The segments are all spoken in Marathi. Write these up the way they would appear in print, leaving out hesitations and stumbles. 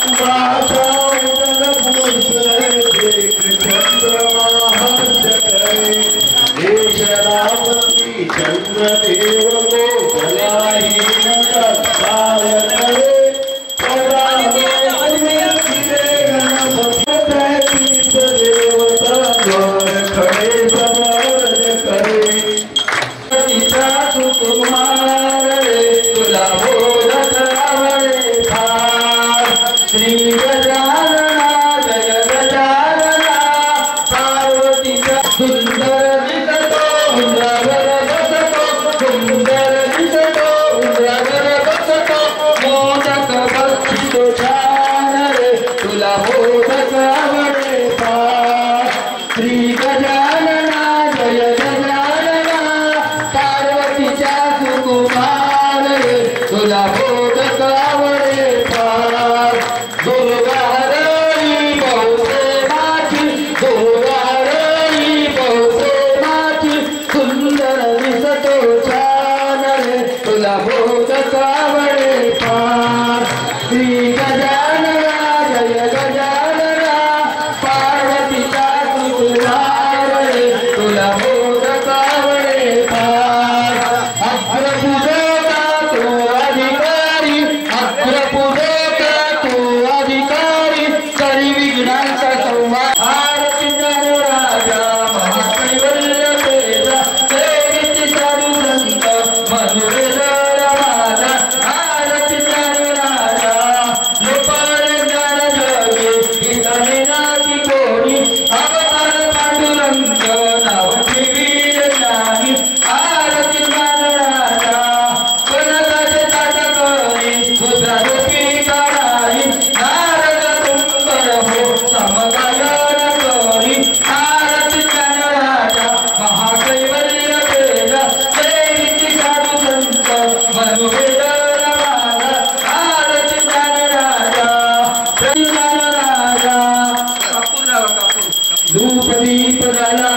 Rupa श्री गजानना जय गजानना पार्वतीचा तुझावळे तुला मोदकावळे फार अग्रपूजका तो अधिकारी अग्रपूजका तो अधिकारी करी विघ्नांचा संहार आरती राजा महाकैवल्य तेजा सेवित साधू संत मधुरेश्वर माझा आरती राजा लोपाल ज्ञान जगे इतने नाती कोणी अवतार पांडुरंग नाव ठेवील ज्ञानी आरती राजा कनकाचे ताट करी उद्रारोपी काढाई नारद तुंबर हो समगायन करी आरती राजा महाकैवल्य तेजा सेवित साधू संत मधुरेश्वर माझा आरती राजा राजा धूप दीप झाला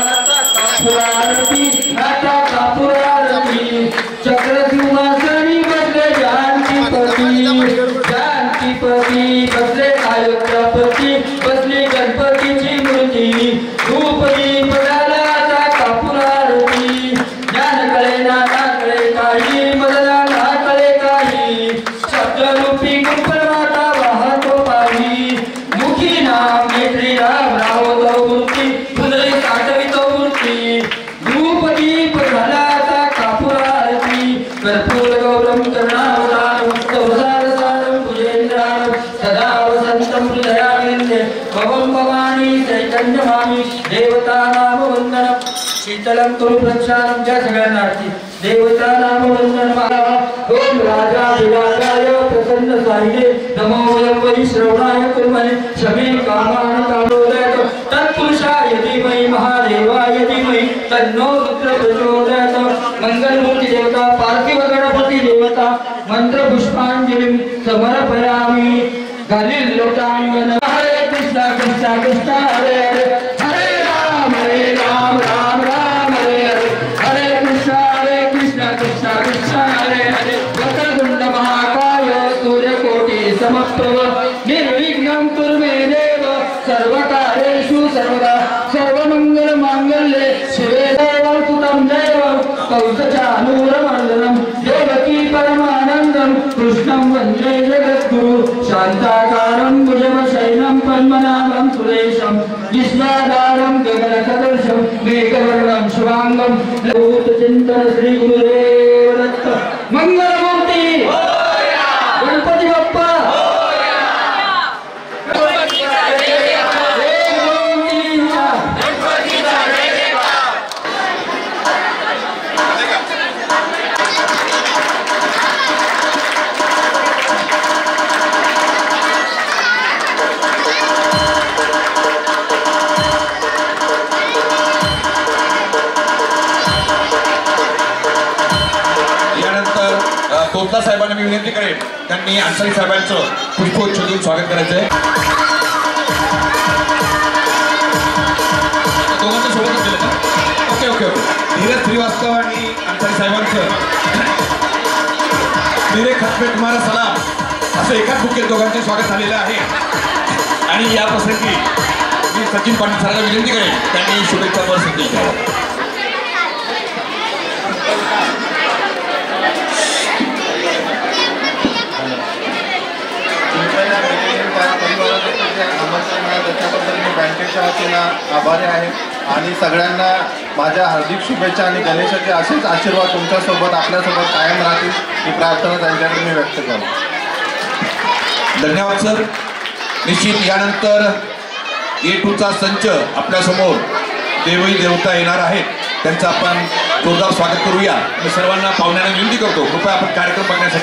कापुरारती आता कापुरारती चक्र सिंहासनी बसले जानकीपती बसले अयोध्यापती बसली गणपतीची मूर्ती धूप दीप झाला आता कापुरारती ज्ञान कळे ना कळे काही मदला ना कळे काही शब्दरूपी गुंफण माता वाहतो पाही मुखी नाम मैत्री राम रावतो मूर्ती पुनरी साठवितो मूर्ती धूप दीप झाला आता कापुरारती कर्पूर गौरम करुणावतारम सौसारसारम भुजेंद्रारम सदा वसंतं हृदयारविंदे भवं भवानी चैतन्यमामि देवता नाम वंदनम शीतलं कुरु प्रक्षालनं जय सगळ्यांना आरती देवता नाम वंदनम ओम राजा विराजाय प्रसन्न साईने नमो वै श्रवणाय कुर्महे शमे कामान कामोदयात तत्पुरुषाय धीमहि महादेवाय धीमहि तन्नो रुद्र प्रचोदयात मंगलमूर्ती देवता पार्थिव गणपती देवता मंत्र पुष्पांजलिं समर्पयामि घालील लोटांगण हरे कृष्ण कृष्ण कृष्ण हरे हरे हरे राम राम राम हरे हरे हरे कृष्ण कृष्ण कृष्ण हरे हरे वक्रतुंड महाकाय सूर्यकोटि समप्रभ निर्विघ्नं कुरु मे देव सर्वकार्येषु सर्वदा सर्वमंगल मांगल्ये शिवे सर्वसुतं देव कौसचानूरमण्डलं देवकी परमानन्दं कृष्णं वन्दे जगद्गुरु शान्ताकारं भुजगशयनं पद्मनाभं सुरेशं विश्वाधारं गगनसदृशं मेघवर्णं शुभांगं भूतचिन्तन श्री गुरुदेव दत्त मंगलमूर्ती गणपती बाप्पा तोतला साहेबांना मी विनंती करेन त्यांनी अन्सारी साहेबांचं पुष्पगुच्छ देऊन स्वागत करायचं आहे. दोघांचं सोबतच केलं का? Okay okay okay. Dheeraj Srivastava आणि अन्सारी साहेबांचं मेरे खत पे तुम्हारा सलाम असं एकाच बुकेत दोघांचं स्वागत झालेलं आहे. आणि या प्रसंगी मी सचिन पाटील सरांना विनंती करेन त्यांनी शुभेच्छा पर संदेश द्यावा. त्याच्याबद्दल मी बँकेच्या वतीनं आभारी आहे आणि सगळ्यांना माझ्या हार्दिक शुभेच्छा आणि गणेशाचे असेच आशीर्वाद तुमच्यासोबत आपल्यासोबत कायम राहतील ही प्रार्थना त्यांच्याकडे मी व्यक्त करतो. धन्यवाद सर. निश्चित यानंतर A2चा संच आपल्यासमोर देवई देवता येणार आहेत त्यांचं आपण जोरदार स्वागत करूया. मी सर्वांना पाहुण्यांना विनंती करतो कृपया आपण कार्यक्रम बघण्यासाठी